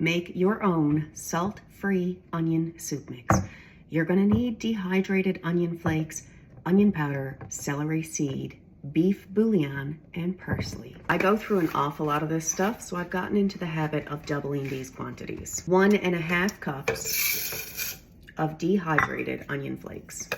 make your own salt-free onion soup mix. You're gonna need dehydrated onion flakes, onion powder, celery seed, beef bouillon, and parsley. I go through an awful lot of this stuff, so I've gotten into the habit of doubling these quantities. 1.5 cups of dehydrated onion flakes.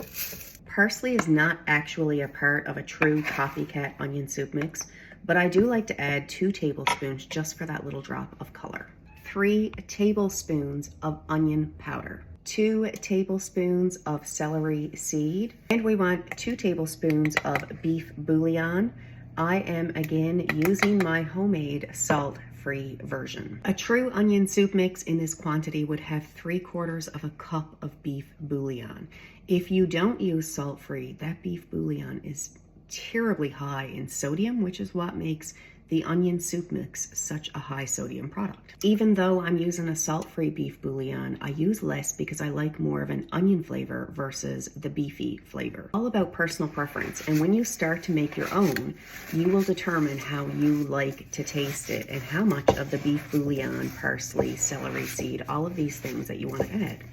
Parsley is not actually a part of a true copycat onion soup mix, but I do like to add 2 tablespoons just for that little drop of color. 3 tablespoons of onion powder. 2 tablespoons of celery seed, and we want 2 tablespoons of beef bouillon. I am again using my homemade salt-free version. A true onion soup mix in this quantity would have 3/4 of a cup of beef bouillon. If you don't use salt-free, that beef bouillon is terribly high in sodium, which is what makes the onion soup mix such a high sodium product. Even though I'm using a salt-free beef bouillon, I use less because I like more of an onion flavor versus the beefy flavor. All about personal preference, and when you start to make your own, you will determine how you like to taste it and how much of the beef bouillon, parsley, celery seed, all of these things that you want to add.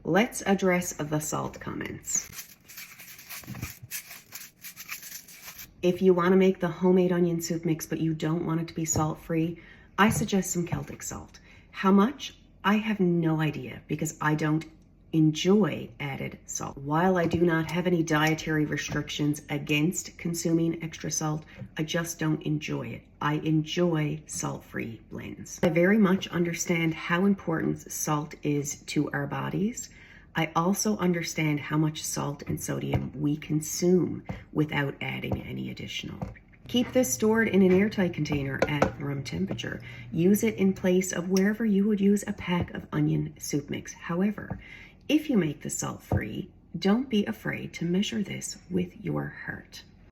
Let's address the salt comments. If you want to make the homemade onion soup mix, but you don't want it to be salt-free, I suggest some Celtic salt. How much? I have no idea because I don't enjoy added salt. While I do not have any dietary restrictions against consuming extra salt, I just don't enjoy it. I enjoy salt-free blends. I very much understand how important salt is to our bodies. I also understand how much salt and sodium we consume without adding any additional. Keep this stored in an airtight container at room temperature. Use it in place of wherever you would use a pack of onion soup mix. However, if you make the salt-free, don't be afraid to measure this with your heart.